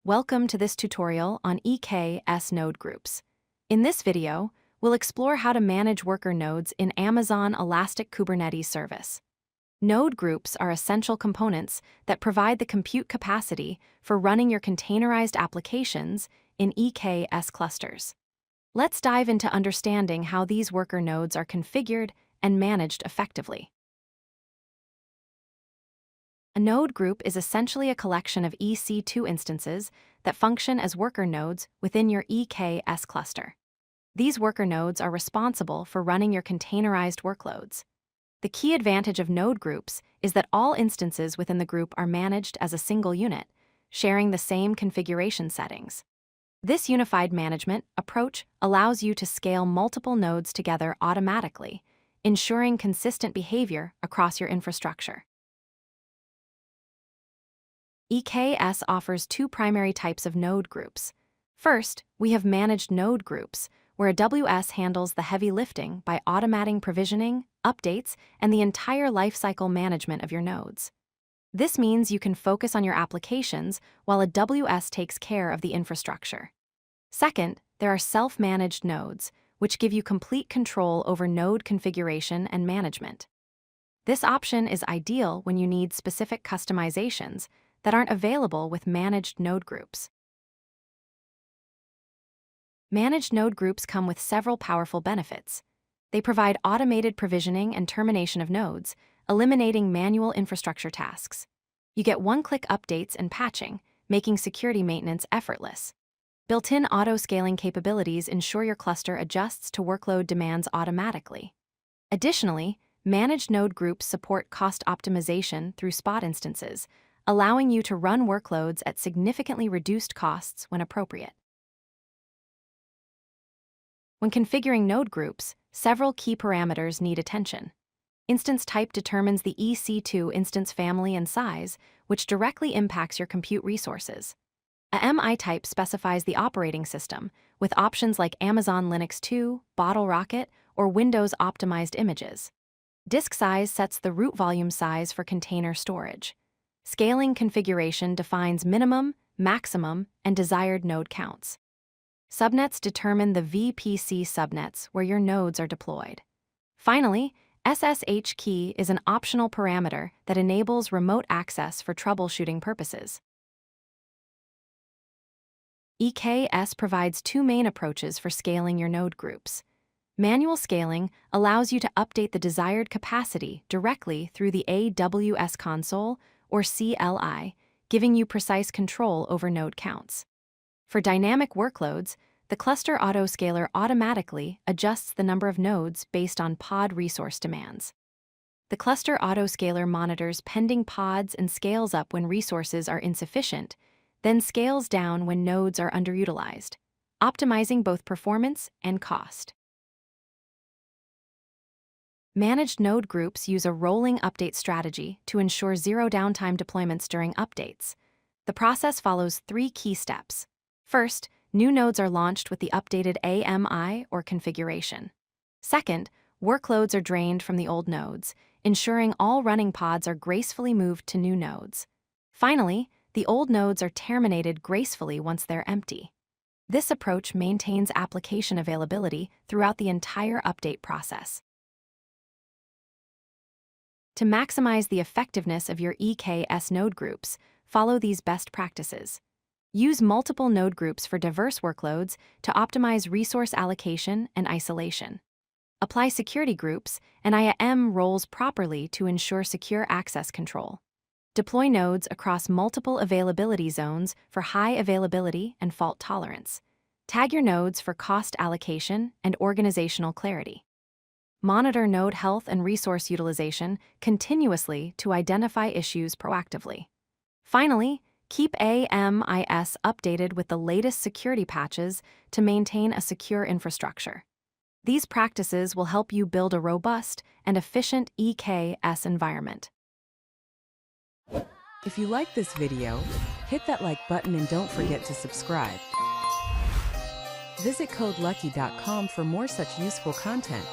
Welcome to this tutorial on EKS Node Groups. In this video, we'll explore how to manage worker nodes in Amazon Elastic Kubernetes Service. Node groups are essential components that provide the compute capacity for running your containerized applications in EKS clusters. Let's dive into understanding how these worker nodes are configured and managed effectively. A node group is essentially a collection of EC2 instances that function as worker nodes within your EKS cluster. These worker nodes are responsible for running your containerized workloads. The key advantage of node groups is that all instances within the group are managed as a single unit, sharing the same configuration settings. This unified management approach allows you to scale multiple nodes together automatically, ensuring consistent behavior across your infrastructure. EKS offers two primary types of node groups. First, we have managed node groups, where AWS handles the heavy lifting by automating provisioning, updates, and the entire lifecycle management of your nodes. This means you can focus on your applications while AWS takes care of the infrastructure. Second, there are self-managed nodes, which give you complete control over node configuration and management. This option is ideal when you need specific customizations that aren't available with managed node groups. Managed node groups come with several powerful benefits. They provide automated provisioning and termination of nodes, eliminating manual infrastructure tasks. You get one-click updates and patching, making security maintenance effortless. Built-in auto-scaling capabilities ensure your cluster adjusts to workload demands automatically. Additionally, managed node groups support cost optimization through spot instances, allowing you to run workloads at significantly reduced costs when appropriate. When configuring node groups, several key parameters need attention. Instance type determines the EC2 instance family and size, which directly impacts your compute resources. A MI type specifies the operating system, with options like Amazon Linux 2, BottleRocket, or Windows-optimized images. Disk size sets the root volume size for container storage. Scaling configuration defines minimum, maximum, and desired node counts. Subnets determine the VPC subnets where your nodes are deployed. Finally, SSH key is an optional parameter that enables remote access for troubleshooting purposes. EKS provides two main approaches for scaling your node groups. Manual scaling allows you to update the desired capacity directly through the AWS console or CLI, giving you precise control over node counts. For dynamic workloads, the cluster autoscaler automatically adjusts the number of nodes based on pod resource demands. The cluster autoscaler monitors pending pods and scales up when resources are insufficient, then scales down when nodes are underutilized, optimizing both performance and cost. Managed node groups use a rolling update strategy to ensure zero downtime deployments during updates. The process follows three key steps. First, new nodes are launched with the updated AMI or configuration. Second, workloads are drained from the old nodes, ensuring all running pods are gracefully moved to new nodes. Finally, the old nodes are terminated gracefully once they're empty. This approach maintains application availability throughout the entire update process. To maximize the effectiveness of your EKS node groups, follow these best practices. Use multiple node groups for diverse workloads to optimize resource allocation and isolation. Apply security groups and IAM roles properly to ensure secure access control. Deploy nodes across multiple availability zones for high availability and fault tolerance. Tag your nodes for cost allocation and organizational clarity. Monitor node health and resource utilization continuously to identify issues proactively. Finally, keep AMIS updated with the latest security patches to maintain a secure infrastructure. These practices will help you build a robust and efficient EKS environment. If you like this video, hit that like button and don't forget to subscribe. Visit codelucky.com for more such useful content.